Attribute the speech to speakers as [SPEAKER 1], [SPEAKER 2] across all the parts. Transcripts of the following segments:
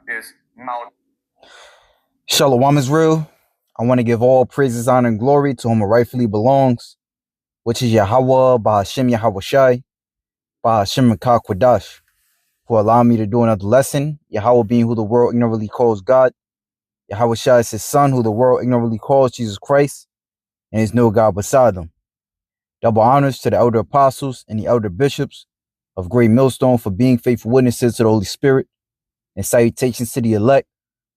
[SPEAKER 1] is Mount.
[SPEAKER 2] Shalom is real. I want to give all praises, honor, and glory to whom it rightfully belongs, which is Yahweh, Bahashem Yahweh Shai, Bahashem Kwadash, for allowing me to do another lesson. Yahweh being who the world ignorantly calls God. Yahweh Shai is his son, who the world ignorantly calls Jesus Christ, and there's no God beside them. Double honors to the elder apostles and the elder bishops of Great Millstone for being faithful witnesses to the Holy Spirit, and salutations to the elect,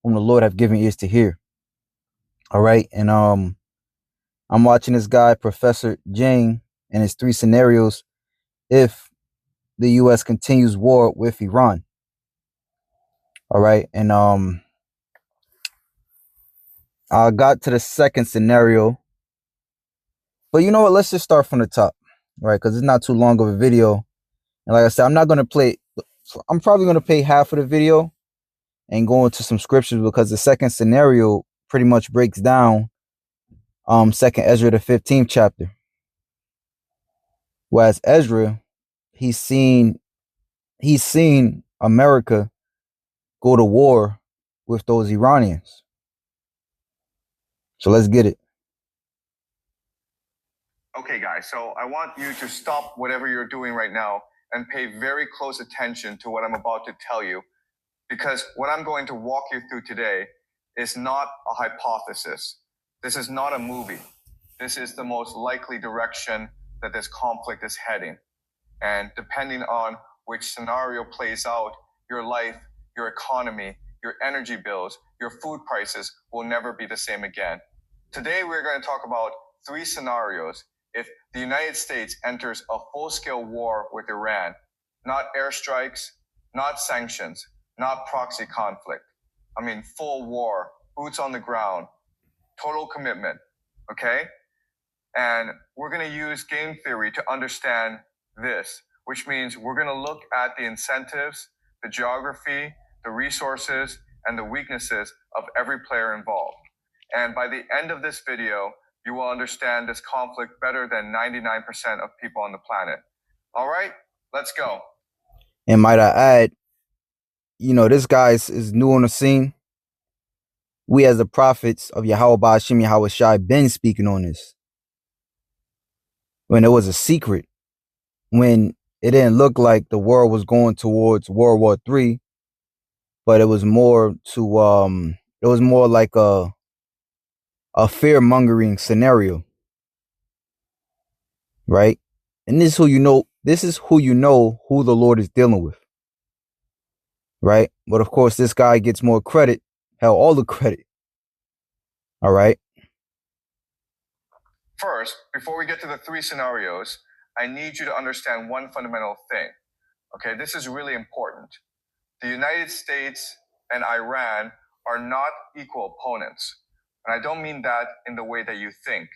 [SPEAKER 2] whom the Lord have given ears to hear. All right, and I'm watching this guy, Professor Jang, and his 3 scenarios if the U.S. continues war with Iran. All right, and I got to the second scenario, but you know what? Let's just start from the top, right? Because it's not too long of a video, and like I said, I'm not gonna play. I'm probably gonna play half of the video and go into some scriptures because the second scenario pretty much breaks down Second Ezra the 15th chapter. Whereas Ezra, he's seen America go to war with those Iranians. So let's get it.
[SPEAKER 1] Okay, guys, so I want you to stop whatever you're doing right now and pay very close attention to what I'm about to tell you, because what I'm going to walk you through today is not a hypothesis. This is not a movie. This is the most likely direction that this conflict is heading. And depending on which scenario plays out, your life, your economy, your energy bills, your food prices will never be the same again. Today, we're going to talk about 3 scenarios if the United States enters a full-scale war with Iran. Not airstrikes, not sanctions, not proxy conflict. I mean, full war, boots on the ground, total commitment, okay? And we're going to use game theory to understand this, which means we're going to look at the incentives, the geography, the resources, and the weaknesses of every player involved. And by the end of this video, you will understand this conflict better than 99% of people on the planet. All right, let's go.
[SPEAKER 2] And might I add, you know, this guy is new on the scene. We as the prophets of Yahweh Ba'ashim Yahweh Shai been speaking on this. When it was a secret, when it didn't look like the world was going towards World War III, but it was more like a fear-mongering scenario. Right? And this is who you know who the Lord is dealing with. Right? But of course, this guy gets more credit. Hell, all the credit. All right.
[SPEAKER 1] First, before we get to the 3 scenarios, I need you to understand one fundamental thing. Okay, this is really important. The United States and Iran are not equal opponents. And I don't mean that in the way that you think.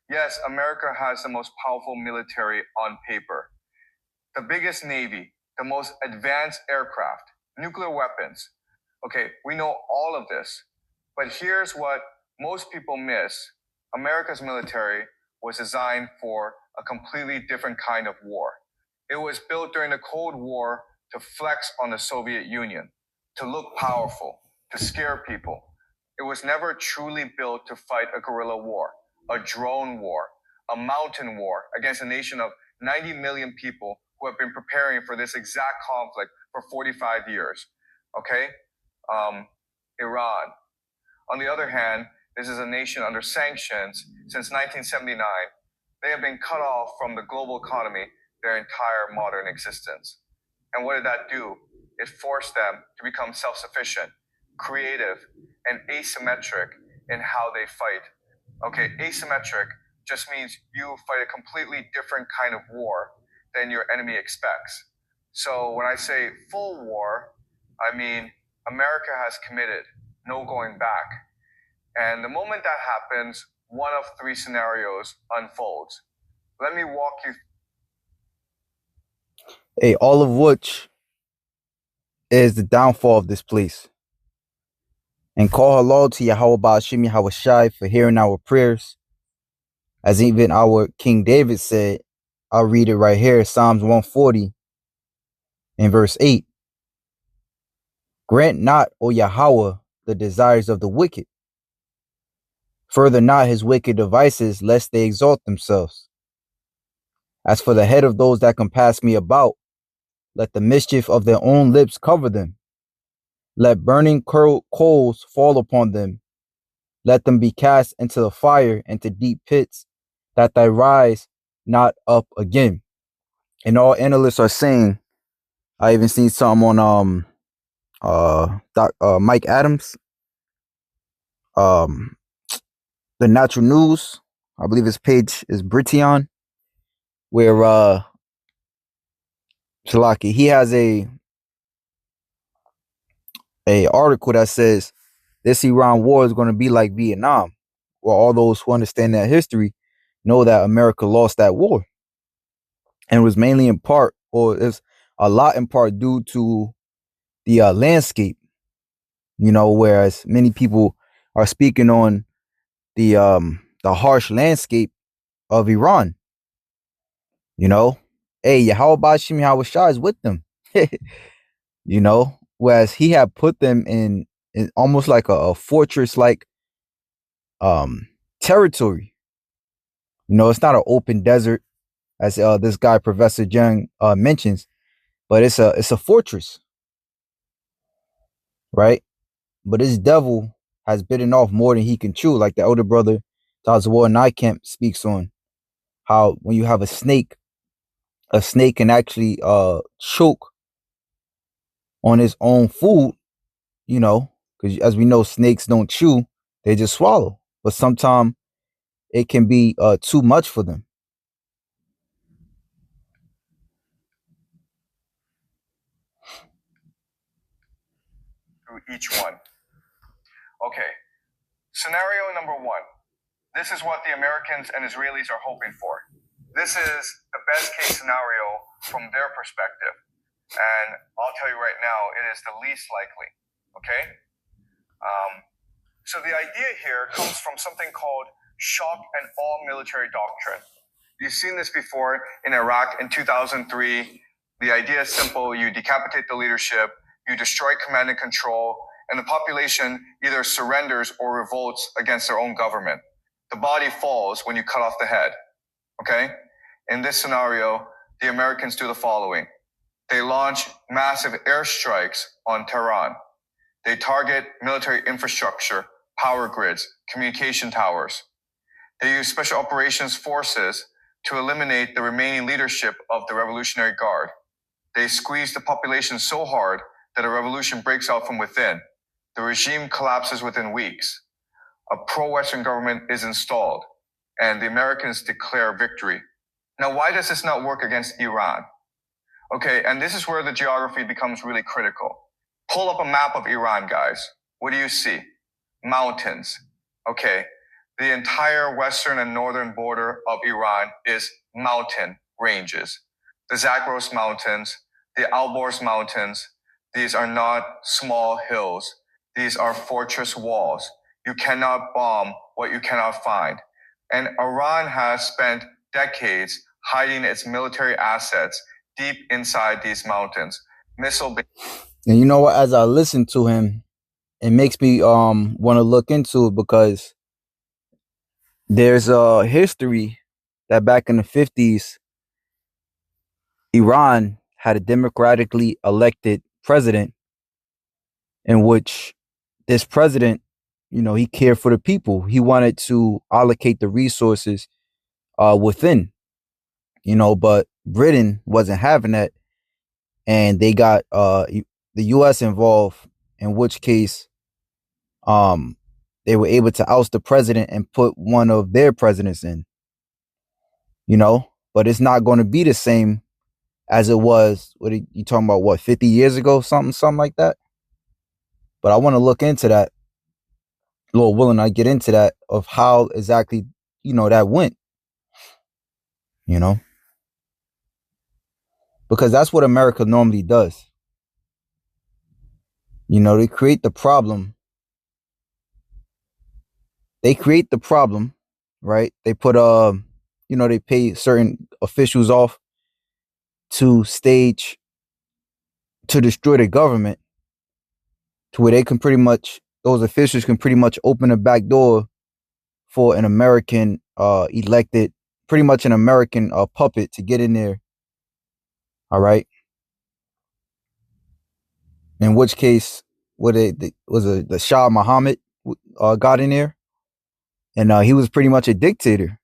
[SPEAKER 1] Yes, America has the most powerful military on paper, the biggest navy, the most advanced aircraft, nuclear weapons. Okay, we know all of this. But here's what most people miss. America's military was designed for a completely different kind of war. It was built during the Cold War to flex on the Soviet Union, to look powerful, to scare people. It was never truly built to fight a guerrilla war, a drone war, a mountain war against a nation of 90 million people who have been preparing for this exact conflict for 45 years. Okay? Iran. On the other hand, this is a nation under sanctions since 1979. They have been cut off from the global economy their entire modern existence. And what did that do? It forced them to become self-sufficient, creative, and asymmetric in how they fight. Okay, asymmetric just means you fight a completely different kind of war than your enemy expects. So when I say full war, I mean America has committed, no going back. And the moment that happens, one of 3 scenarios unfolds. Let me walk you.
[SPEAKER 2] Hey, all of which is the downfall of this place. And call halal to Yahweh Ba'ashim Yahweh Shai for hearing our prayers. As even our King David said, I'll read it right here, Psalms 140 in verse 8. Grant not, O Yahweh, the desires of the wicked. Further not his wicked devices, lest they exalt themselves. As for the head of those that compass me about, let the mischief of their own lips cover them. Let burning coals fall upon them. Let them be cast into the fire, into deep pits, that they rise not up again. And all analysts are saying, I even seen something on Mike Adams, the Natural News. I believe his page is Brition, where Shalaki, he has a article that says this Iran war is going to be like Vietnam. Well, all those who understand that history know that America lost that war, and it was mainly in part, or it's a lot in part, due to the landscape. Whereas many people are speaking on the harsh landscape of Iran. Hey, how about Shimi Hawashai is with them? Whereas he had put them in almost like a fortress like territory. It's not an open desert, as this guy Professor Jung mentions, but it's a fortress, right? But this devil has bitten off more than he can chew, like the elder brother Tazawar Naikamp speaks on, how when you have a snake can actually choke on its own food, because as we know, snakes don't chew, they just swallow. But sometimes it can be too much for them.
[SPEAKER 1] Through each one. Okay, scenario number one. This is what the Americans and Israelis are hoping for. This is the best case scenario from their perspective. And I'll tell you right now, it is the least likely, okay? So the idea here comes from something called shock and awe military doctrine. You've seen this before in Iraq in 2003. The idea is simple. You decapitate the leadership, you destroy command and control, and the population either surrenders or revolts against their own government. The body falls when you cut off the head, okay? In this scenario, the Americans do the following. They launch massive airstrikes on Tehran. They target military infrastructure, power grids, communication towers. They use special operations forces to eliminate the remaining leadership of the Revolutionary Guard. They squeeze the population so hard that a revolution breaks out from within. The regime collapses within weeks. A pro-Western government is installed, and the Americans declare victory. Now, why does this not work against Iran? Okay, and this is where the geography becomes really critical. Pull up a map of Iran, guys. What do you see? Mountains. Okay, the entire western and northern border of Iran is mountain ranges. The Zagros Mountains, the Alborz Mountains, these are not small hills. These are fortress walls. You cannot bomb what you cannot find. And Iran has spent decades hiding its military assets deep inside these mountains.
[SPEAKER 2] And you know what? As I listen to him, it makes me want to look into it, because there's a history that back in the 50s, Iran had a democratically elected president, in which this president, he cared for the people. He wanted to allocate the resources within, but Britain wasn't having that, and they got the U.S. involved, in which case they were able to oust the president and put one of their presidents in, but it's not going to be the same as it was. What are you talking about? What, 50 years ago? Something like that. But I want to look into that. Lord willing, I get into that, of how exactly, that went, because that's what America normally does. They create the problem. Right? They put they pay certain officials off to destroy the government, to where they can pretty much, those officials can pretty much open a back door for an American elected, pretty much an American puppet to get in there. All right. In which case, the Shah Muhammad got in there, and he was pretty much a dictator.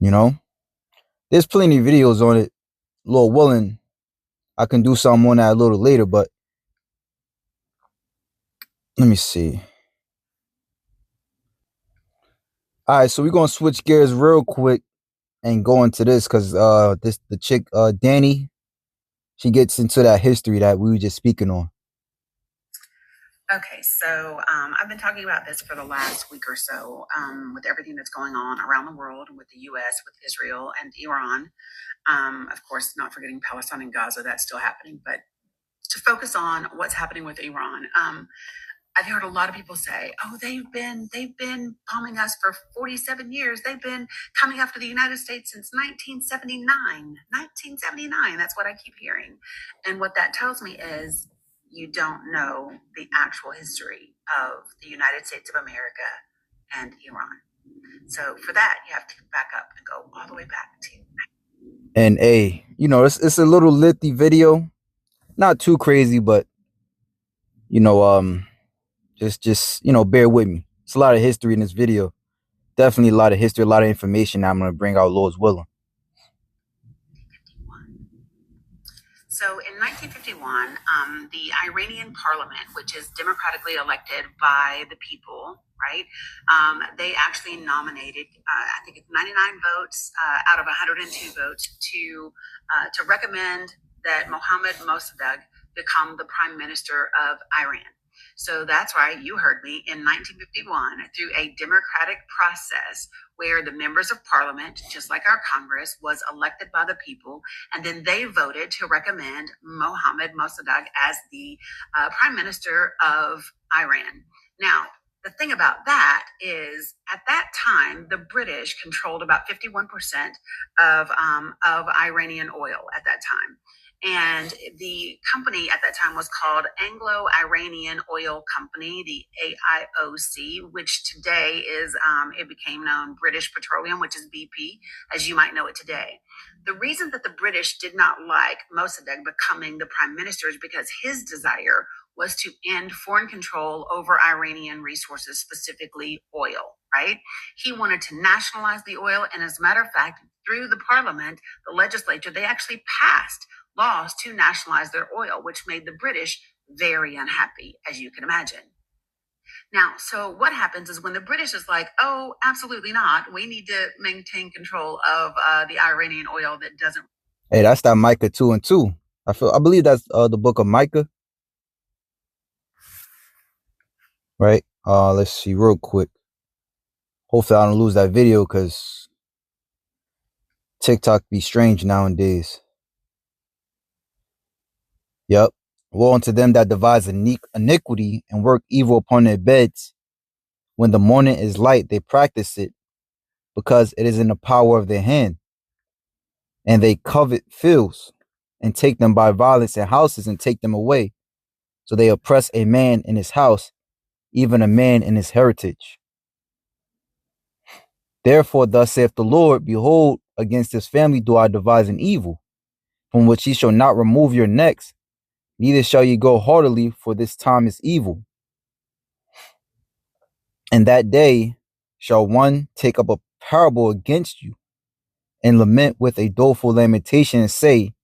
[SPEAKER 2] You know, there's plenty of videos on it. Lord willing, I can do something on that a little later, but let me see. All right, so we're gonna switch gears real quick and go into this because the chick Danny, she gets into that history that we were just speaking on.
[SPEAKER 3] Okay, so I've been talking about this for the last week or so with everything that's going on around the world with the US, with Israel and Iran. Of course, not forgetting Palestine and Gaza, that's still happening, but to focus on what's happening with Iran. I've heard a lot of people say, "Oh, they've been bombing us for 47 years. They've been coming after the United States since 1979." 1979. That's what I keep hearing, and what that tells me is you don't know the actual history of the United States of America and Iran. So for that, you have to back up and go all the way back to.
[SPEAKER 2] And it's a little lengthy video, not too crazy, but just bear with me. It's a lot of history in this video. Definitely a lot of history, a lot of information that I'm gonna bring out, Lord's willing.
[SPEAKER 3] So in 1951, the Iranian parliament, which is democratically elected by the people, right? They actually nominated, I think it's 99 votes out of 102 votes to recommend that Mohammad Mossadegh become the prime minister of Iran. So that's right, you heard me, in 1951, through a democratic process where the members of parliament, just like our Congress, was elected by the people, and then they voted to recommend Mohammad Mossadegh as the prime minister of Iran. Now, the thing about that is, at that time, the British controlled about 51% of Iranian oil at that time. And the company at that time was called Anglo-Iranian Oil Company, the AIOC, which today is, it became known British Petroleum, which is BP, as you might know it today. The reason that the British did not like Mossadegh becoming the prime minister is because his desire was to end foreign control over Iranian resources, specifically oil, right? He wanted to nationalize the oil. And as a matter of fact, through the parliament, the legislature, they actually passed laws to nationalize their oil, which made the British very unhappy, as you can imagine. Now, so what happens is when the British is like, "Oh, absolutely not. We need to maintain control of the Iranian oil that doesn't."
[SPEAKER 2] Hey, that's that Micah 2 and 2. I believe that's the book of Micah. Right? Let's see real quick. Hopefully I don't lose that video because TikTok be strange nowadays. Yep. Woe unto them that devise iniquity and work evil upon their beds. When the morning is light, they practice it, because it is in the power of their hand. And they covet fields, and take them by violence, and houses, and take them away. So they oppress a man in his house, even a man in his heritage. Therefore, thus saith the Lord, behold, against this family do I devise an evil, from which ye shall not remove your necks, neither shall ye go heartily, for this time is evil. And that day shall one take up a parable against you, and lament with a doleful lamentation, and say,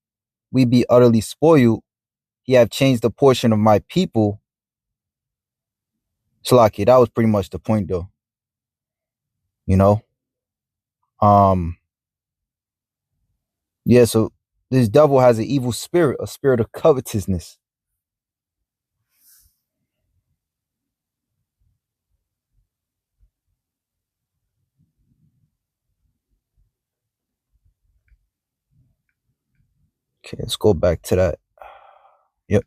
[SPEAKER 2] we be utterly spoiled. Ye have changed the portion of my people. Slaki, that was pretty much the point, though. Yeah, so this devil has an evil spirit, a spirit of covetousness. Okay, let's go back to that. Yep.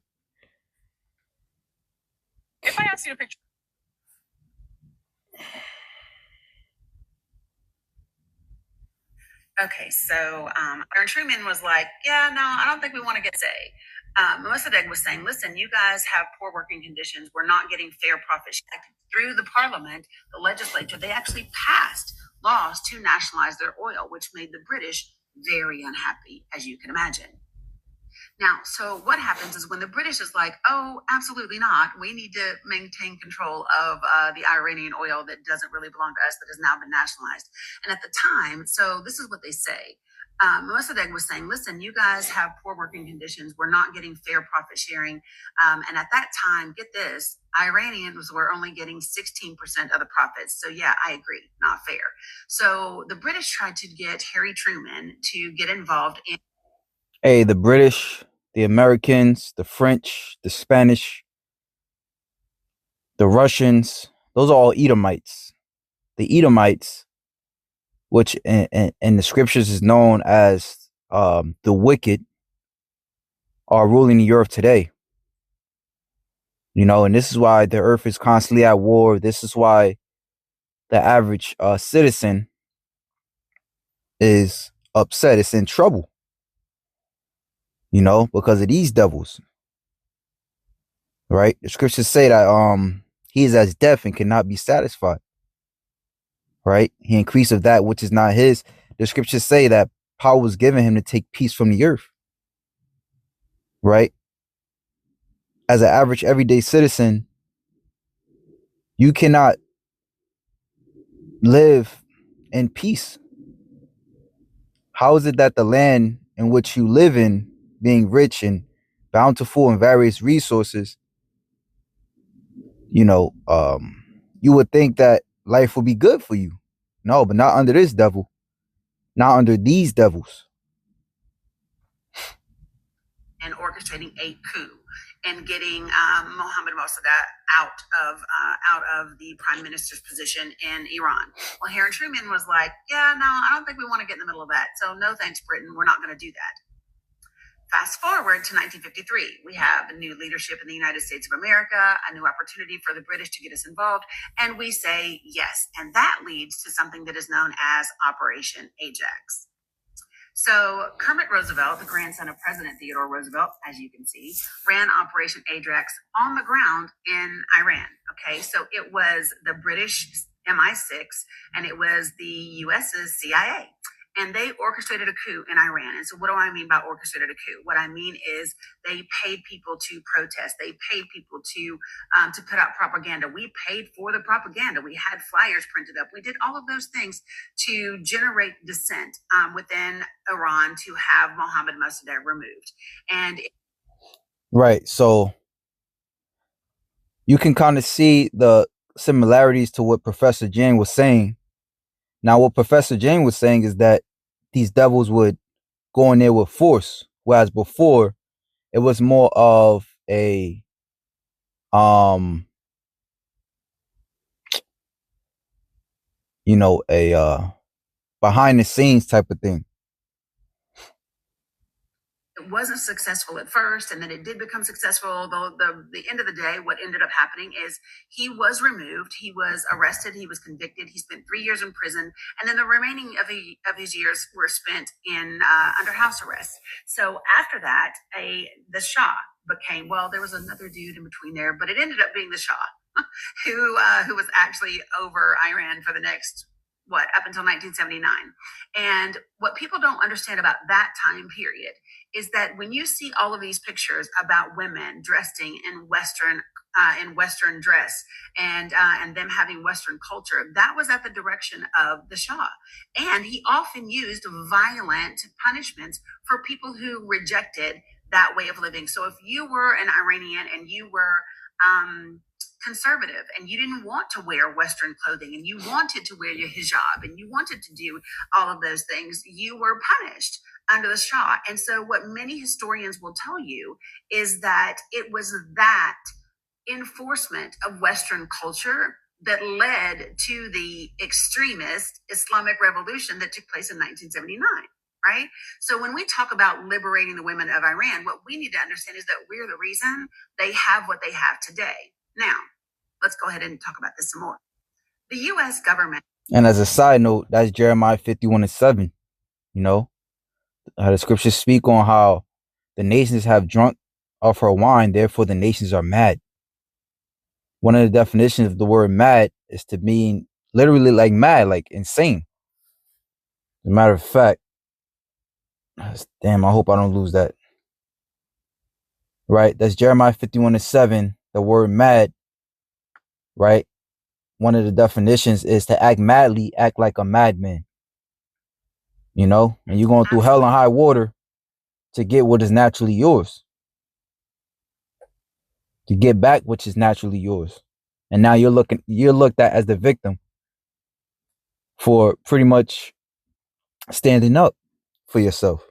[SPEAKER 3] If I ask you to picture. Okay, so Aaron Truman was like, "Yeah, no, I don't think we want to get say." Mossadegh was saying, listen, you guys have poor working conditions. We're not getting fair profit sharing. Through the parliament, the legislature, they actually passed laws to nationalize their oil, which made the British very unhappy, as you can imagine. Now, so what happens is when the British is like, oh, absolutely not, we need to maintain control of the Iranian oil that doesn't really belong to us, that has now been nationalized. And at the time, so this is what they say. Mossadegh was saying, listen, you guys have poor working conditions. We're not getting fair profit sharing. And at that time, get this, Iranians were only getting 16% of the profits. So yeah, I agree, not fair. So the British tried to get Harry Truman to get involved in.
[SPEAKER 2] Hey, the British, the Americans, the French, the Spanish, the Russians, those are all Edomites. The Edomites, which in the scriptures is known as the wicked, are ruling the earth today. You know, and this is why the earth is constantly at war. This is why the average citizen is upset. It's in trouble. You know, because of these devils. Right? The scriptures say that he is as deaf and cannot be satisfied. Right? He increaseth that which is not his. The scriptures say that power was given him to take peace from the earth. Right? As an average everyday citizen, you cannot live in peace. How is it that the land in which you live in, being rich and bountiful in various resources, you know, you would think that life would be good for you? No, but not under this devil, not under these devils.
[SPEAKER 3] And orchestrating a coup and getting Mohammad Mossadegh out of the prime minister's position in Iran. Well, Harry Truman was like, yeah, no, I don't think we want to get in the middle of that. So no thanks, Britain. We're not going to do that. Fast forward to 1953, we have a new leadership in the United States of America, a new opportunity for the British to get us involved, and we say yes. And that leads to something that is known as Operation Ajax. So Kermit Roosevelt, the grandson of President Theodore Roosevelt, as you can see, ran Operation Ajax on the ground in Iran. Okay, so it was the British MI6 and it was the US's CIA. And they orchestrated a coup in Iran. And so what do I mean by orchestrated a coup? What I mean is they paid people to protest. They paid people to put out propaganda. We paid for the propaganda. We had flyers printed up. We did all of those things to generate dissent within Iran to have Mohammad Mossadegh removed. And
[SPEAKER 2] right. So you can kind of see the similarities to what Professor Jane was saying. Now, what Professor Jane was saying is that these devils would go in there with force, whereas before it was more of a behind the scenes type of thing.
[SPEAKER 3] It wasn't successful at first, and then it did become successful. Though the end of the day, what ended up happening is he was removed, he was arrested, he was convicted, he spent 3 years in prison, and then the remaining of his years were spent in under house arrest. So after that, the Shah became, well, there was another dude in between there, but it ended up being the Shah who was actually over Iran for the next up until 1979. And what people don't understand about that time period is that when you see all of these pictures about women dressing in Western dress and them having Western culture, that was at the direction of the Shah. And he often used violent punishments for people who rejected that way of living. So if you were an Iranian and you were conservative and you didn't want to wear Western clothing and you wanted to wear your hijab and you wanted to do all of those things, you were punished under the Shah. And so what many historians will tell you is that it was that enforcement of Western culture that led to the extremist Islamic revolution that took place in 1979. Right? So when we talk about liberating the women of Iran, what we need to understand is that we're the reason they have what they have today. Now, let's go ahead and talk about this some more. The U.S. government.
[SPEAKER 2] And as a side note, that's Jeremiah 51:7. You know, the scriptures speak on how the nations have drunk of her wine, therefore the nations are mad. One of the definitions of the word mad is to mean literally like mad, like insane. As a matter of fact, damn, I hope I don't lose that. Right? That's Jeremiah 51:7. The word mad, right? One of the definitions is to act madly, act like a madman. You know, and you're going through hell and high water to get what is naturally yours, to get back which is naturally yours. And now you're looked at as the victim for pretty much standing up for yourself.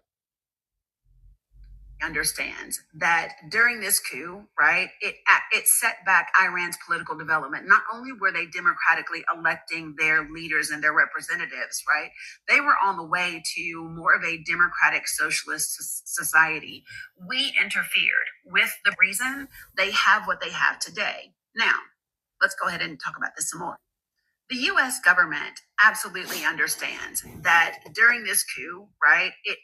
[SPEAKER 3] Understands that during this coup, right, it set back Iran's political development. Not only were they democratically electing their leaders and their representatives, right, they were on the way to more of a democratic socialist society. We interfered with the reason they have what they have today. Now, let's go ahead and talk about this some more. The U.S. government absolutely understands that during this coup, right, it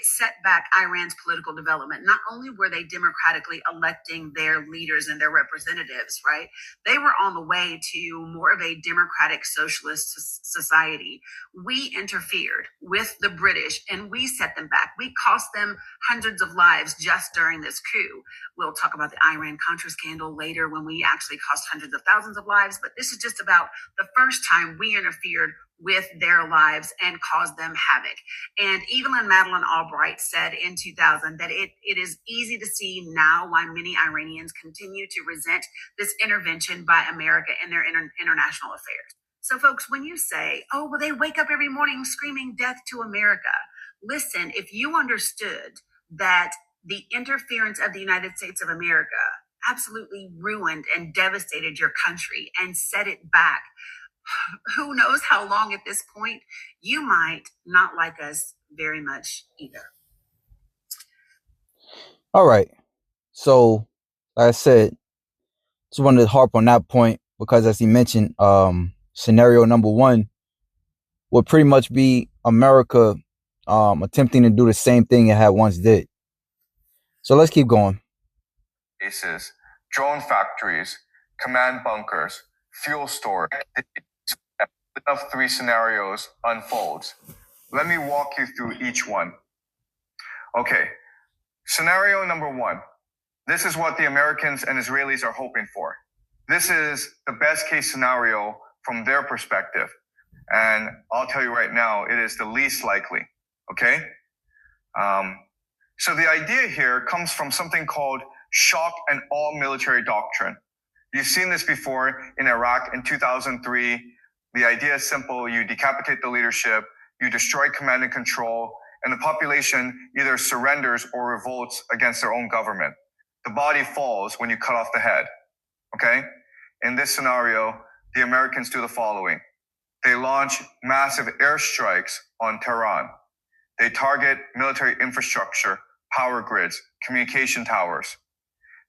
[SPEAKER 3] set back Iran's political development. Not only were they democratically electing their leaders and their representatives, right, they were on the way to more of a democratic socialist society. We interfered with the British and we set them back. We cost them hundreds of lives just during this coup. We'll talk about the Iran-Contra scandal later when we actually cost hundreds of thousands of lives, but this is just about the first time we interfered with their lives and caused them havoc. And Evelyn Madeleine Albright said in 2000 that it is easy to see now why many Iranians continue to resent this intervention by America in their international affairs. So folks, when you say, oh, well, they wake up every morning screaming death to America, listen, if you understood that the interference of the United States of America absolutely ruined and devastated your country and set it back, who knows how long at this point, you might not like us very much either.
[SPEAKER 2] All right. So, like I said, just wanted to harp on that point because, as he mentioned, scenario number one would pretty much be America attempting to do the same thing it had once did. So let's keep going.
[SPEAKER 1] Bases, drone factories, command bunkers, fuel storage. Of three scenarios unfolds. Let me walk you through each one. Okay, scenario number one. This is what the Americans and Israelis are hoping for. This is the best case scenario from their perspective. And I'll tell you right now, it is the least likely, okay? So the idea here comes from something called shock and awe military doctrine. You've seen this before in Iraq in 2003. The idea is simple. You decapitate the leadership, you destroy command and control, and the population either surrenders or revolts against their own government. The body falls when you cut off the head, okay? In this scenario, the Americans do the following. They launch massive airstrikes on Tehran. They target military infrastructure, power grids, communication towers.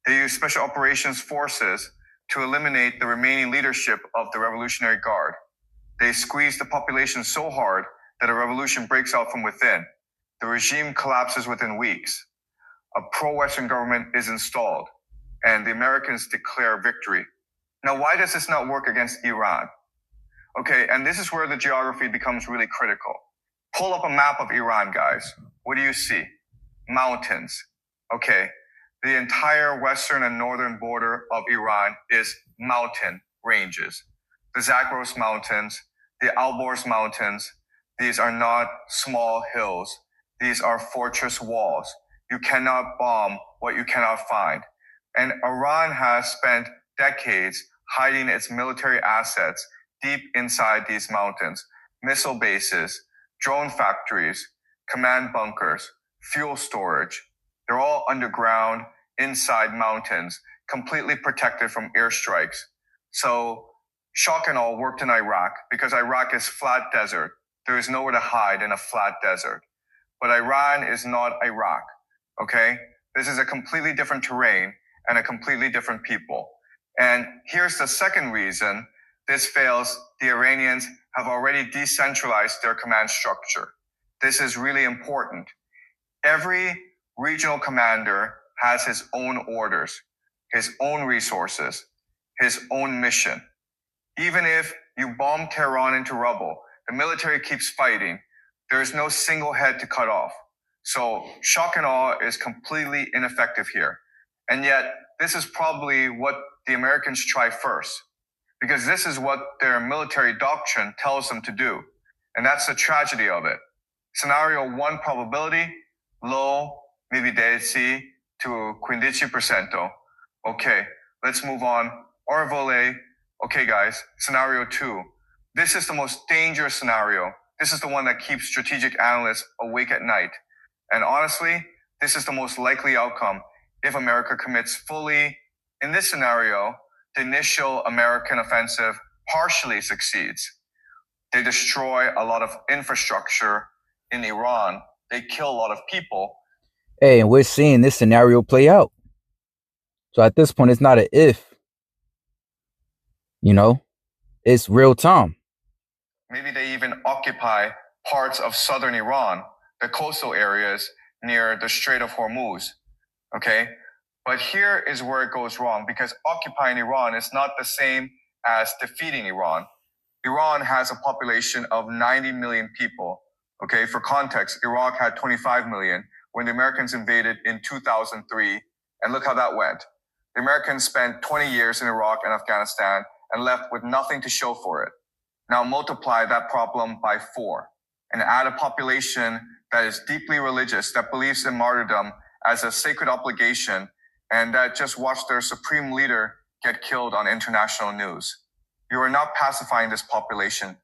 [SPEAKER 1] They use special operations forces to eliminate the remaining leadership of the Revolutionary Guard. They squeeze the population so hard that a revolution breaks out from within. The regime collapses within weeks. A pro-Western government is installed, and the Americans declare victory. Now, why does this not work against Iran? Okay, and this is where the geography becomes really critical. Pull up a map of Iran, guys. What do you see? Mountains. Okay, the entire western and northern border of Iran is mountain ranges. The Zagros Mountains, the Alborz Mountains, these are not small hills. These are fortress walls. You cannot bomb what you cannot find. And Iran has spent decades hiding its military assets deep inside these mountains. Missile bases, drone factories, command bunkers, fuel storage. They're all underground, inside mountains, completely protected from airstrikes. So shock and all worked in Iraq because Iraq is flat desert. There is nowhere to hide in a flat desert. But Iran is not Iraq, okay? This is a completely different terrain and a completely different people. And here's the second reason this fails. The Iranians have already decentralized their command structure. This is really important. Every regional commander has his own orders, his own resources, his own mission. Even if you bomb Tehran into rubble, the military keeps fighting. There is no single head to cut off. So shock and awe is completely ineffective here. And yet, this is probably what the Americans try first, because this is what their military doctrine tells them to do. And that's the tragedy of it. Scenario 1 probability, low, maybe 10 to 15%. Okay, let's move on. Or volley. Okay, guys, scenario 2. This is the most dangerous scenario. This is the one that keeps strategic analysts awake at night. And honestly, this is the most likely outcome if America commits fully. In this scenario, the initial American offensive partially succeeds. They destroy a lot of infrastructure in Iran. They kill a lot of people.
[SPEAKER 2] Hey, and we're seeing this scenario play out. So at this point, it's not an if. It's real time.
[SPEAKER 1] Maybe they even occupy parts of southern Iran, the coastal areas near the Strait of Hormuz. Okay? But here is where it goes wrong, because occupying Iran is not the same as defeating Iran. Iran has a population of 90 million people. Okay, for context, Iraq had 25 million when the Americans invaded in 2003, and look how that went. The Americans spent 20 years in Iraq and Afghanistan and left with nothing to show for it. Now multiply that problem by 4 and add a population that is deeply religious, that believes in martyrdom as a sacred obligation, and that just watched their supreme leader get killed on international news. You are not pacifying this population.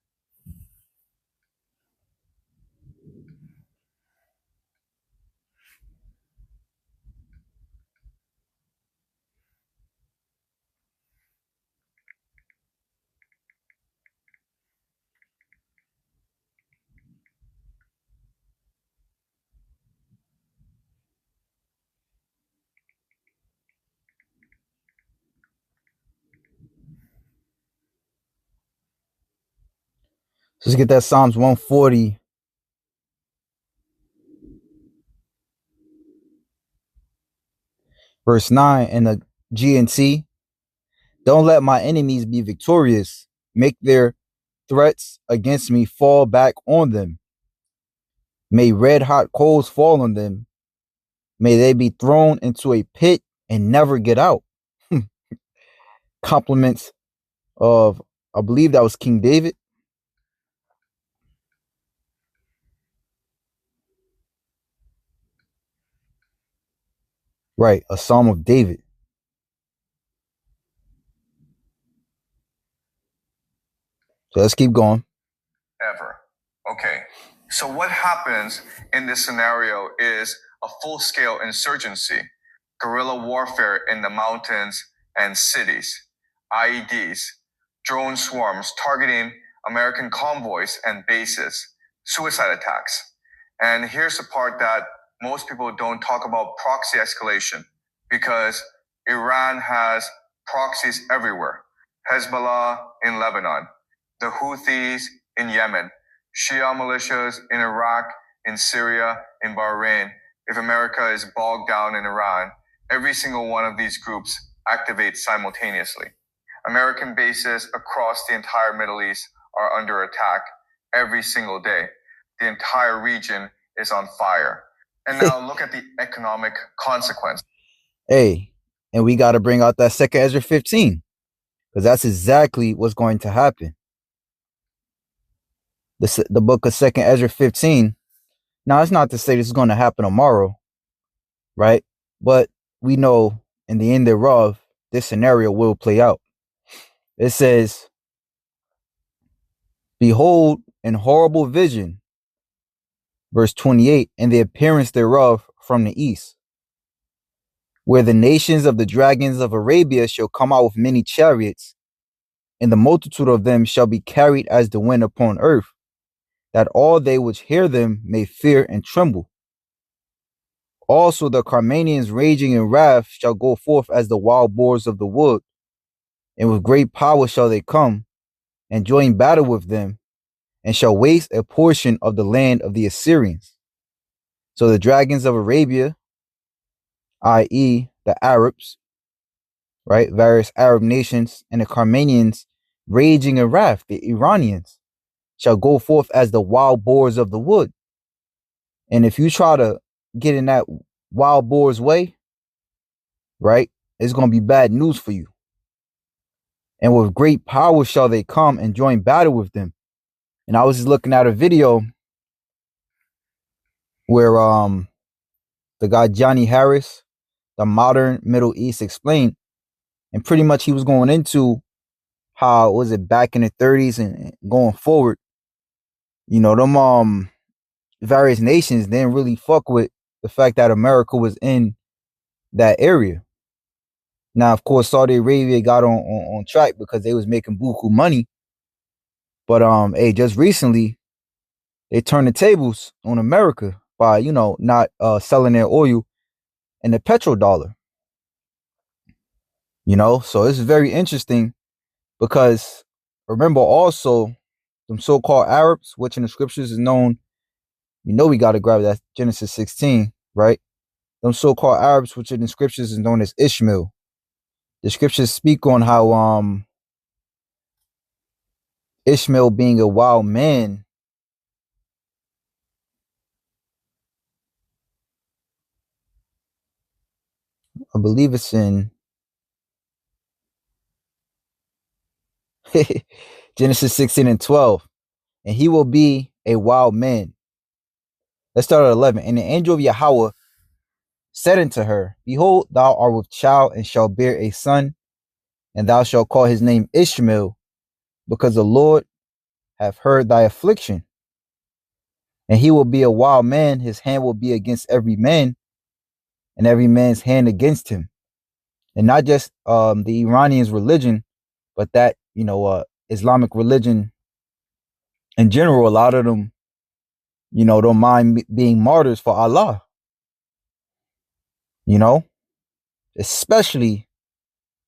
[SPEAKER 2] So let's get that Psalms 140. Verse 9 in the GNT. Don't let my enemies be victorious. Make their threats against me fall back on them. May red hot coals fall on them. May they be thrown into a pit and never get out. Compliments of, I believe that was King David. Right, a Psalm of David. So let's keep going.
[SPEAKER 1] Ever. Okay. So what happens in this scenario is a full-scale insurgency, guerrilla warfare in the mountains and cities, IEDs, drone swarms targeting American convoys and bases, suicide attacks. And here's the part that most people don't talk about: proxy escalation, because Iran has proxies everywhere. Hezbollah in Lebanon, the Houthis in Yemen, Shia militias in Iraq, in Syria, in Bahrain. If America is bogged down in Iran, every single one of these groups activates simultaneously. American bases across the entire Middle East are under attack every single day. The entire region is on fire. And now look at the economic consequence.
[SPEAKER 2] Hey, and we got to bring out that 2nd Ezra 15, because that's exactly what's going to happen. The book of 2nd Ezra 15. Now, it's not to say this is going to happen tomorrow, right? But we know in the end thereof, this scenario will play out. It says, behold, in horrible vision, verse 28, and the appearance thereof from the east, where the nations of the dragons of Arabia shall come out with many chariots, and the multitude of them shall be carried as the wind upon earth, that all they which hear them may fear and tremble. Also the Carmanians raging in wrath shall go forth as the wild boars of the wood, and with great power shall they come, and join battle with them, and shall waste a portion of the land of the Assyrians. So the dragons of Arabia, i.e., the Arabs, right? Various Arab nations and the Carmanians raging in wrath, the Iranians, shall go forth as the wild boars of the wood. And if you try to get in that wild boar's way, right, it's going to be bad news for you. And with great power shall they come and join battle with them. And I was just looking at a video where the guy Johnny Harris, the Modern Middle East explained, and pretty much he was going into how was it back in the 30s and going forward, you know, them various nations didn't really fuck with the fact that America was in that area. Now, of course, Saudi Arabia got on track because they was making buku money. But hey, just recently they turned the tables on America by, you know, not selling their oil in the petrodollar. You know, so this is very interesting because remember also them so-called Arabs, which in the scriptures is known, you know, we got to grab that Genesis 16, right? Them so-called Arabs, which in the scriptures is known as Ishmael. The scriptures speak on how Ishmael being a wild man, I believe it's in Genesis 16 and 12, and he will be a wild man. Let's start at 11. And the angel of Yahweh said unto her, Behold, thou art with child and shalt bear a son, and thou shalt call his name Ishmael, because the Lord hath heard thy affliction. And he will be a wild man, his hand will be against every man, and every man's hand against him. And not just the Iranians' religion, but that, you know, Islamic religion in general, a lot of them, you know, don't mind being martyrs for Allah. You know, especially,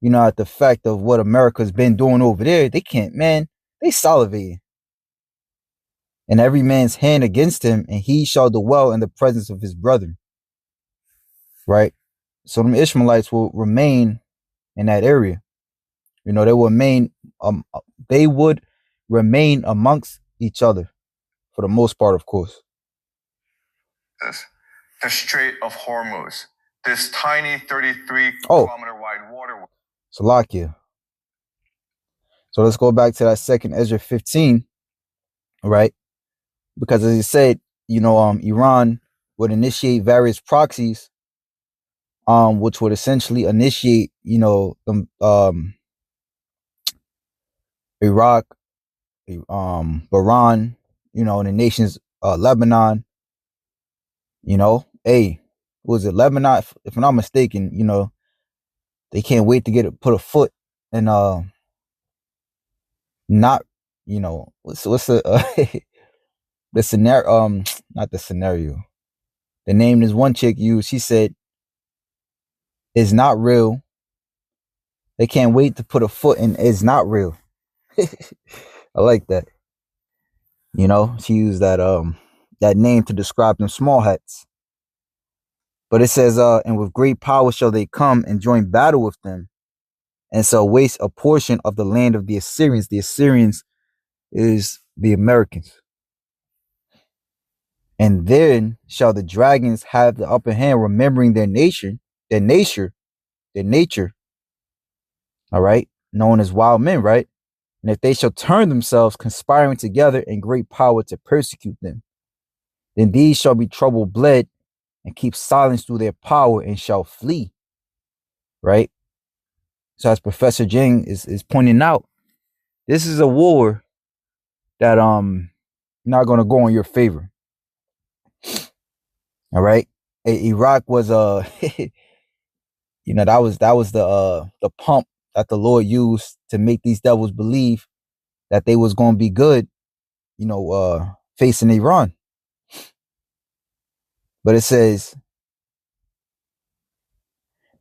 [SPEAKER 2] you know, at the fact of what America's been doing over there. They can't, man, they salivating. And every man's hand against him, and he shall dwell in the presence of his brother. Right? So them Ishmaelites will remain in that area. You know, they would remain amongst each other for the most part, of course.
[SPEAKER 1] The Strait of Hormuz, this tiny 33-kilometer wide waterway.
[SPEAKER 2] Salakia. So let's go back to that second Ezra 15, right? Because as he said, you know, Iran would initiate various proxies, which would essentially initiate, you know, Iraq, Iran, you know, and the nations, Lebanon, you know, hey, was it Lebanon? If I'm not mistaken, you know, they can't wait to put a foot in, not, you know, what's the, the scenario, not the scenario. The name this one chick used, she said, it's not real. They can't wait to put a foot in it's not real. I like that. You know, she used that name to describe them small hats. But it says, and with great power shall they come and join battle with them, and so waste a portion of the land of the Assyrians. The Assyrians is the Americans. And then shall the dragons have the upper hand, remembering their nature, all right, known as wild men, right? And if they shall turn themselves, conspiring together in great power to persecute them, then these shall be trouble bled and keep silence through their power and shall flee, right? So as Professor Jing is pointing out, this is a war that not going to go in your favor. All right. Iraq was you know, that was the pump that the Lord used to make these devils believe that they was going to be good, you know, facing Iran. But it says,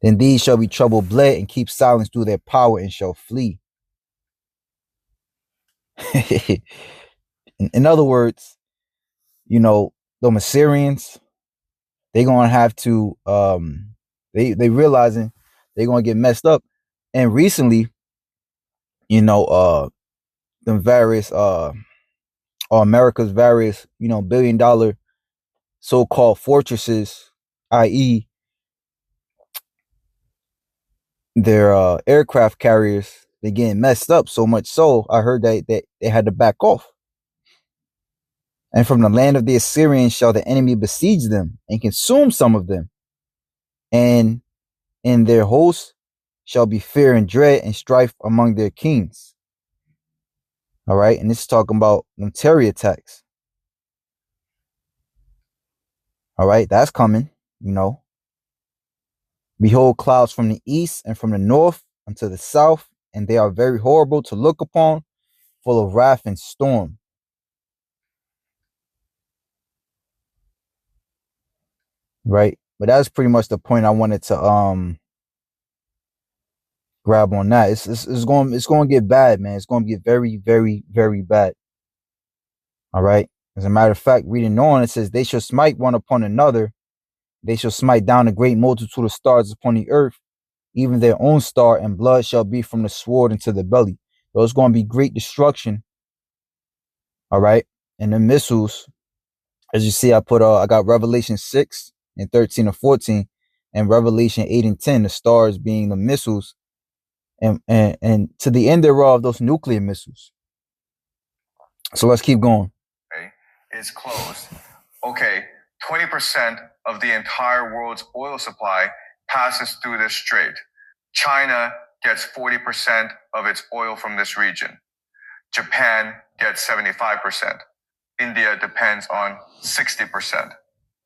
[SPEAKER 2] then these shall be trouble bled and keep silence through their power and shall flee. in other words, you know, the Assyrians, they're going to have to They realizing they're gonna get messed up. And recently, the various or America's various, $1 billion so-called fortresses, i.e., their aircraft carriers, they're getting messed up so much so I heard that they had to back off. And from the land of the Assyrians shall the enemy besiege them and consume some of them. And in their hosts shall be fear and dread and strife among their kings. All right. And this is talking about them terror attacks. All right. That's coming, Behold, clouds from the east and from the north unto the south, and they are very horrible to look upon, full of wrath and storm. Right. But that's pretty much the point I wanted to grab on that. It's going to get bad, man. It's going to get very, very, very bad. All right. As a matter of fact, reading on, it says, they shall smite one upon another. They shall smite down a great multitude of stars upon the earth, even their own star, and blood shall be from the sword into the belly. So it's going to be great destruction. All right. And the missiles, as you see, I got Revelation 6 and 13 and 14, and Revelation 8 and 10, the stars being the missiles, and to the end thereof, those nuclear missiles. So let's keep going.
[SPEAKER 1] Okay, is closed. Okay, 20% of the entire world's oil supply passes through this strait. China gets 40% of its oil from this region. Japan gets 75%. India depends on 60%.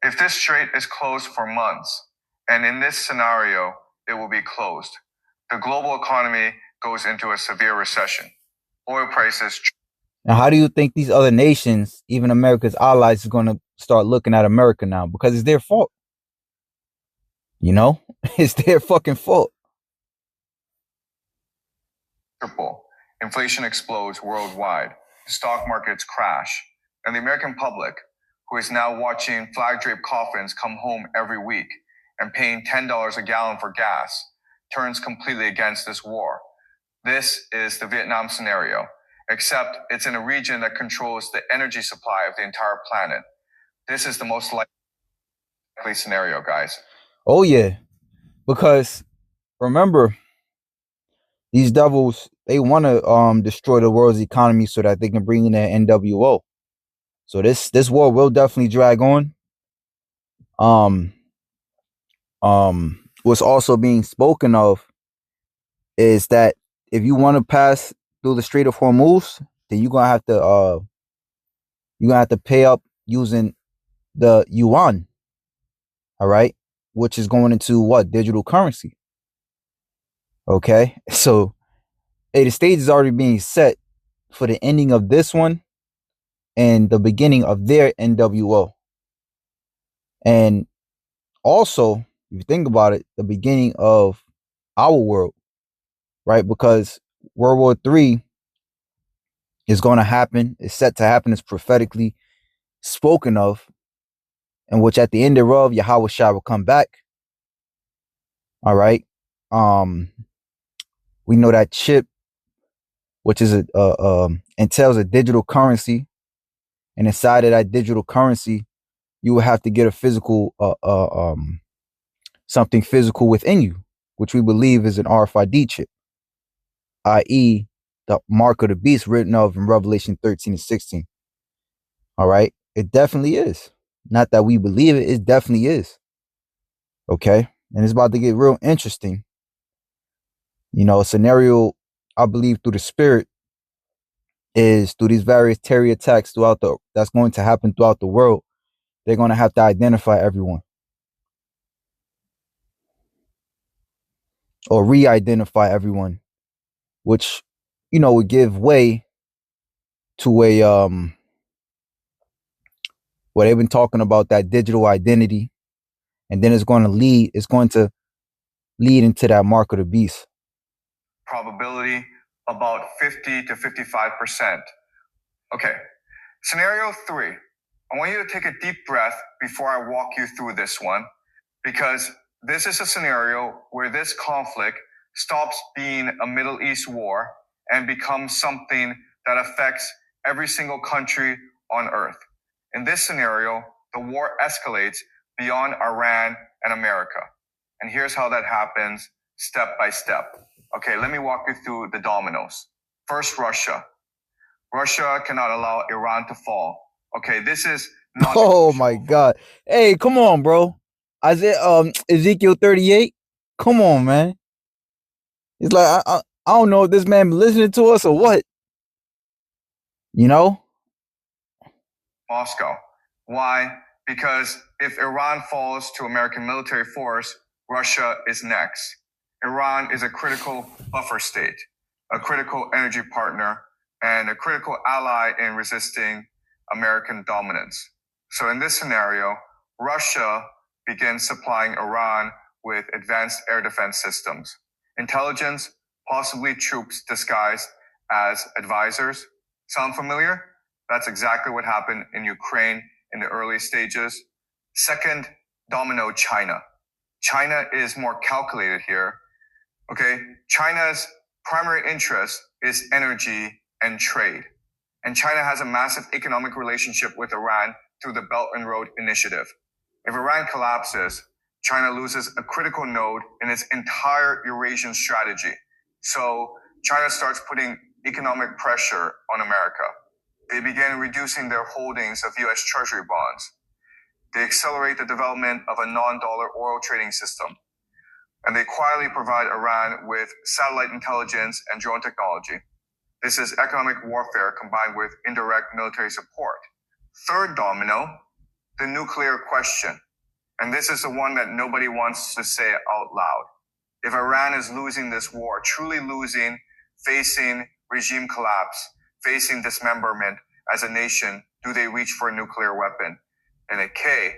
[SPEAKER 1] If this strait is closed for months, and in this scenario, it will be closed, the global economy goes into a severe recession. Oil prices.
[SPEAKER 2] Now, how do you think these other nations, even America's allies, is going to start looking at America now? Because it's their fault. It's their fucking fault.
[SPEAKER 1] Triple. Inflation explodes worldwide. Stock markets crash. And the American public, who is now watching flag-draped coffins come home every week and paying $10 a gallon for gas, turns completely against this war. This is the Vietnam scenario, except it's in a region that controls the energy supply of the entire planet. This is the most likely scenario, guys.
[SPEAKER 2] Oh, yeah. Because remember, these devils, they want to destroy the world's economy so that they can bring in their NWO. So this war will definitely drag on. What's also being spoken of is that if you want to pass through the Strait of Hormuz, then you're gonna have to pay up using the yuan. All right, which is going into what? Digital currency. Okay, so the stage is already being set for the ending of this one and the beginning of their NWO. And also, if you think about it, the beginning of our world, right? Because World War III is going to happen, is set to happen, is prophetically spoken of, in which at the end thereof, Yahweh Shai will come back. All right. We know that chip, which is entails a digital currency, and inside of that digital currency, you will have to get a physical, something physical within you, which we believe is an RFID chip, i.e., the mark of the beast written of in Revelation 13 and 16. All right. It definitely is. Not that we believe it. It definitely is. Okay. And it's about to get real interesting. A scenario, I believe, through the spirit is through these various terror attacks that's going to happen throughout the world. They're going to have to identify everyone or re-identify everyone, which, would give way to a, well, they've been talking about that digital identity, and then it's going to lead into that mark of the beast.
[SPEAKER 1] Probability about 50 to 55%. Okay, scenario 3. I want you to take a deep breath before I walk you through this one, because this is a scenario where this conflict stops being a Middle East war and becomes something that affects every single country on earth. In this scenario, the war escalates beyond Iran and America. And here's how that happens step by step. Okay, let me walk you through the dominoes. First, Russia. Russia cannot allow Iran to fall. Okay, this is not.
[SPEAKER 2] Oh my God. Hey, come on, bro. Ezekiel 38. Come on, man. It's like I don't know if this man been listening to us or what. You know?
[SPEAKER 1] Moscow. Why? Because if Iran falls to American military force, Russia is next. Iran is a critical buffer state, a critical energy partner, and a critical ally in resisting American dominance. So in this scenario, Russia begins supplying Iran with advanced air defense systems, intelligence, possibly troops disguised as advisors. Sound familiar? That's exactly what happened in Ukraine in the early stages. Second domino, China. China is more calculated here. Okay, China's primary interest is energy and trade. And China has a massive economic relationship with Iran through the Belt and Road Initiative. If Iran collapses, China loses a critical node in its entire Eurasian strategy. So China starts putting economic pressure on America. They begin reducing their holdings of US Treasury bonds. They accelerate the development of a non-dollar oil trading system. And they quietly provide Iran with satellite intelligence and drone technology. This is economic warfare combined with indirect military support. Third domino, the nuclear question. And this is the one that nobody wants to say out loud. If Iran is losing this war, truly losing, facing regime collapse, facing dismemberment as a nation, do they reach for a nuclear weapon? And at K,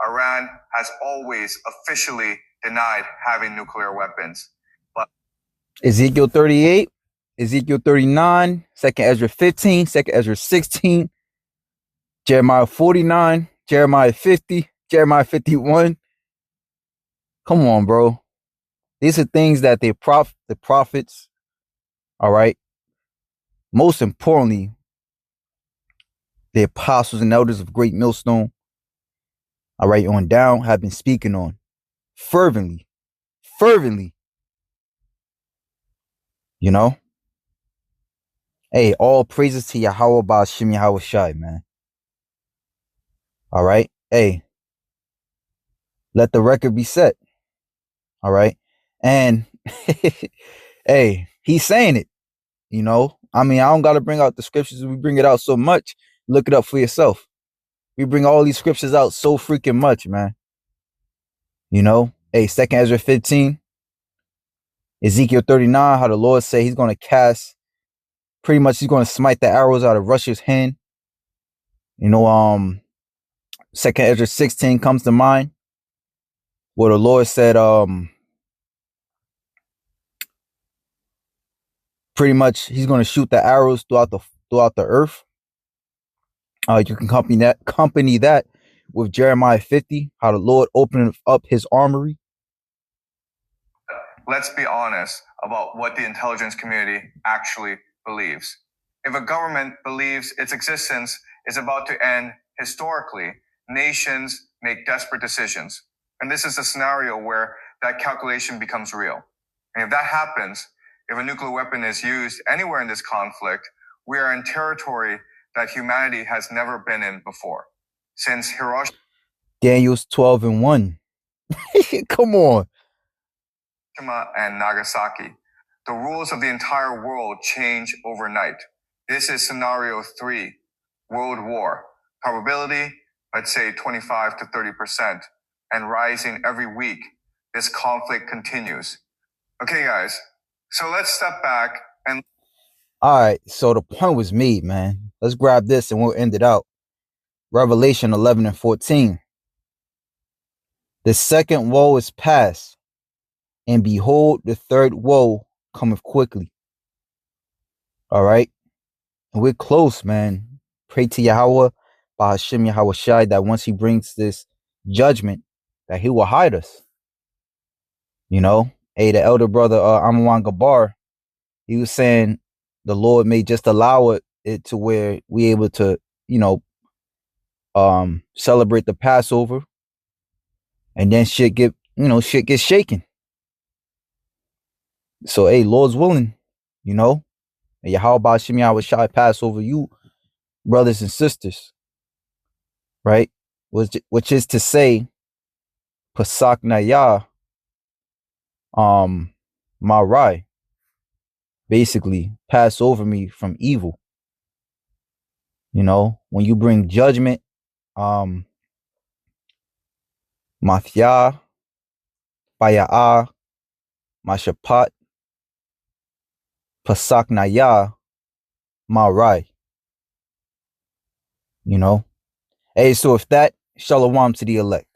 [SPEAKER 1] Iran has always officially denied having nuclear weapons. But
[SPEAKER 2] Ezekiel 38, Ezekiel 39, 2nd Ezra 15, 2nd Ezra 16, Jeremiah 49, Jeremiah 50, Jeremiah 51. Come on, bro. These are things that the prophets, all right, most importantly, the apostles and elders of Great Millstone, all right, on down, have been speaking on fervently. You know? Hey, all praises to Yahweh Ba'ashem Yahweh Shai, man. All right? Hey, let the record be set. All right? And, hey, he's saying it, you know? I mean, I don't got to bring out the scriptures. We bring it out so much. Look it up for yourself. We bring all these scriptures out so freaking much, man. You know? Hey, 2nd Ezra 15, Ezekiel 39, how the Lord said he's going to cast, pretty much he's going to smite the arrows out of Russia's hand. You know, 2nd Ezra 16 comes to mind, where the Lord said, pretty much he's going to shoot the arrows throughout the earth. You can company that with Jeremiah 50, how the Lord opened up his armory.
[SPEAKER 1] Let's be honest about what the intelligence community actually believes. If a government believes its existence is about to end historically, nations make desperate decisions. And this is a scenario where that calculation becomes real. And if that happens, if a nuclear weapon is used anywhere in this conflict, we are in territory that humanity has never been in before. Since Hiroshima
[SPEAKER 2] Daniel's 12:1. Come on.
[SPEAKER 1] And Nagasaki, the rules of the entire world change overnight. This is scenario 3, World War. Probability, let's say 25 to 30%, and rising every week. This conflict continues. Okay, guys, so let's step back and...
[SPEAKER 2] All right, so the point was made, man. Let's grab this and we'll end it out. Revelation 11 and 14. The second woe is past, and behold, the third woe cometh quickly. All right, and we're close, man. Pray to Yahweh, Ba'ashem Yahweh Shai, that once he brings this judgment, that he will hide us. You know, hey, the elder brother Amwan Gabar, he was saying the Lord may just allow it to where we able to, you know, celebrate the Passover, and then shit gets shaken. So hey, Lord's willing, you know, and how about Shem Yahweh pass over you, brothers and sisters, right? Which is to say, Pasak Naya, Marai, basically pass over me from evil. You know, when you bring judgment, Mathya, Baya'a, Mashapat, Pasak Naya, Marai. You know, hey, so if that, Shalom to the elect.